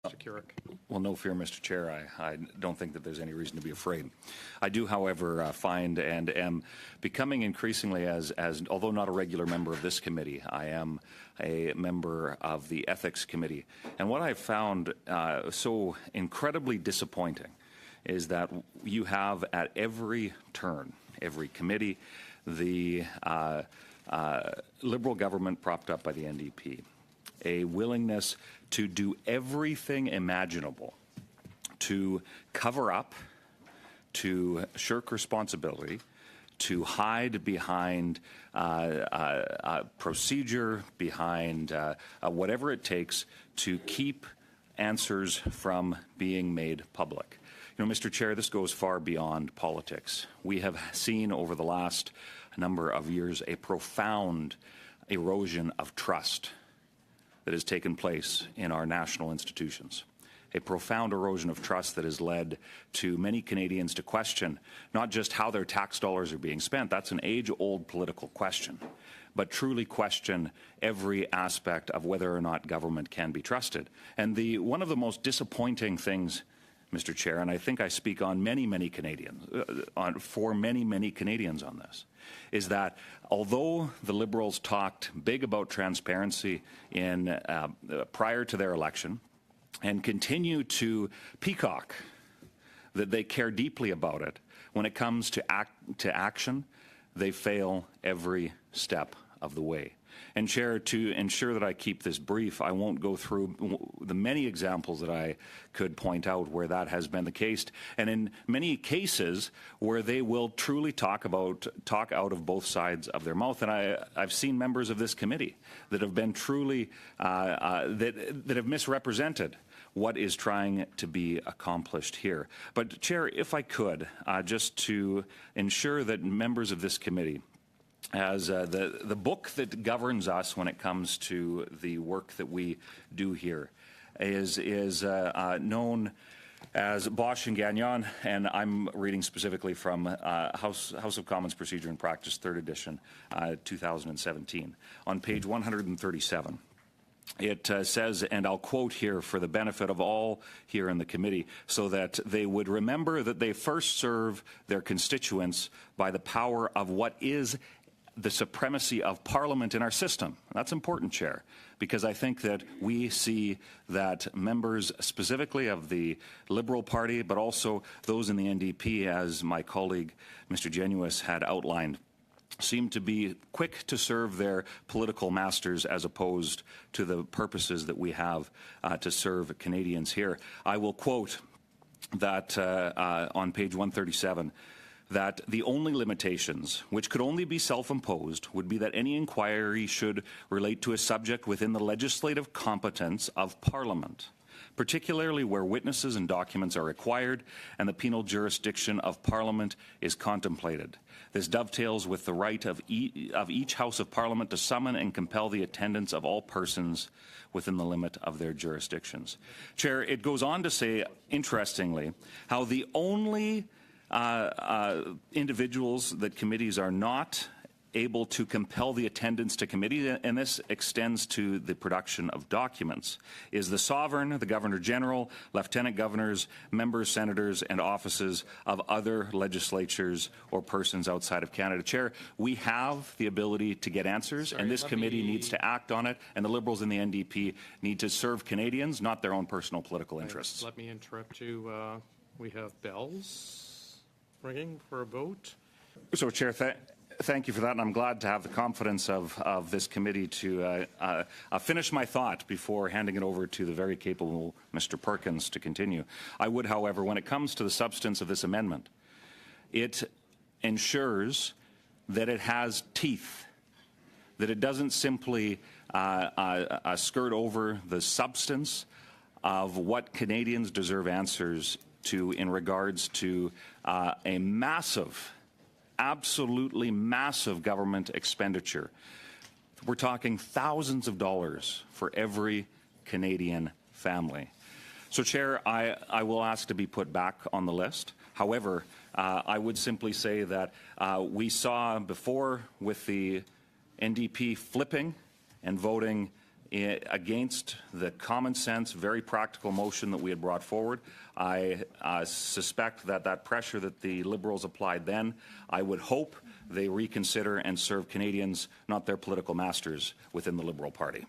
Mr. Keurig. Well, no fear, Mr. Chair. I don't think that there's any reason to be afraid. I do, however, find and am becoming increasingly, although not a regular member of this committee, I am a member of the Ethics Committee. And what I've found so incredibly disappointing is that you have at every turn, every committee, the Liberal government propped up by the NDP, a willingness to do everything imaginable to cover up, to shirk responsibility, to hide behind procedure, behind whatever it takes to keep answers from being made public. You know, Mr. Chair, this goes far beyond politics. We have seen over the last number of years a profound erosion of trust that has taken place in our national institutions. A profound erosion of trust that has led to many Canadians to question not just how their tax dollars are being spent, that's an age-old political question, but truly question every aspect of whether or not government can be trusted. And one of the most disappointing things, Mr. Chair, and I think I speak on many Canadians, for many Canadians on this, is that although the Liberals talked big about transparency prior to their election and continue to peacock that they care deeply about it, when it comes to action, they fail every step of the way. And Chair, to ensure that I keep this brief, I won't go through the many examples that I could point out where that has been the case, and in many cases where they will truly talk out of both sides of their mouth. And I've seen members of this committee that have been truly that have misrepresented what is trying to be accomplished here. But Chair, if I could, just to ensure that members of this committee, as the book that governs us when it comes to the work that we do here is known as Bosch and Gagnon, and I'm reading specifically from House of Commons Procedure and Practice, 3rd edition, 2017. On page 137, it says, and I'll quote here for the benefit of all here in the committee, so that they would remember that they first serve their constituents by the power of what is the supremacy of Parliament in our system. That's important, Chair, because I think that we see that members specifically of the Liberal Party, but also those in the NDP, as my colleague Mr. Genuis had outlined, seem to be quick to serve their political masters as opposed to the purposes that we have to serve Canadians here. I will quote that on page 137, that the only limitations, which could only be self-imposed, would be that any inquiry should relate to a subject within the legislative competence of Parliament, particularly where witnesses and documents are required and the penal jurisdiction of Parliament is contemplated. This dovetails with the right of each House of Parliament to summon and compel the attendance of all persons within the limit of their jurisdictions. Chair, it goes on to say, interestingly, how the only individuals that committees are not able to compel the attendance to committee, and this extends to the production of documents, is the Sovereign, the Governor-General, Lieutenant Governors, members, senators, and offices of other legislatures or persons outside of Canada. Chair, we have the ability to get answers, and this committee needs to act on it, and the Liberals and the NDP need to serve Canadians, not their own personal political interests. Let me interrupt you. We have bells ringing for a vote. So, Chair, thank you for that, and I'm glad to have the confidence of this committee to finish my thought before handing it over to the very capable Mr. Perkins to continue. I would, however, when it comes to the substance of this amendment, it ensures that it has teeth, that it doesn't simply skirt over the substance of what Canadians deserve answers to in regards to a massive, absolutely massive government expenditure. We're talking thousands of dollars for every Canadian family. So, Chair, I will ask to be put back on the list. However, I would simply say that we saw before with the NDP flipping and voting against the common sense, very practical motion that we had brought forward. I suspect that that pressure that the Liberals applied then, I would hope they reconsider and serve Canadians, not their political masters within the Liberal Party.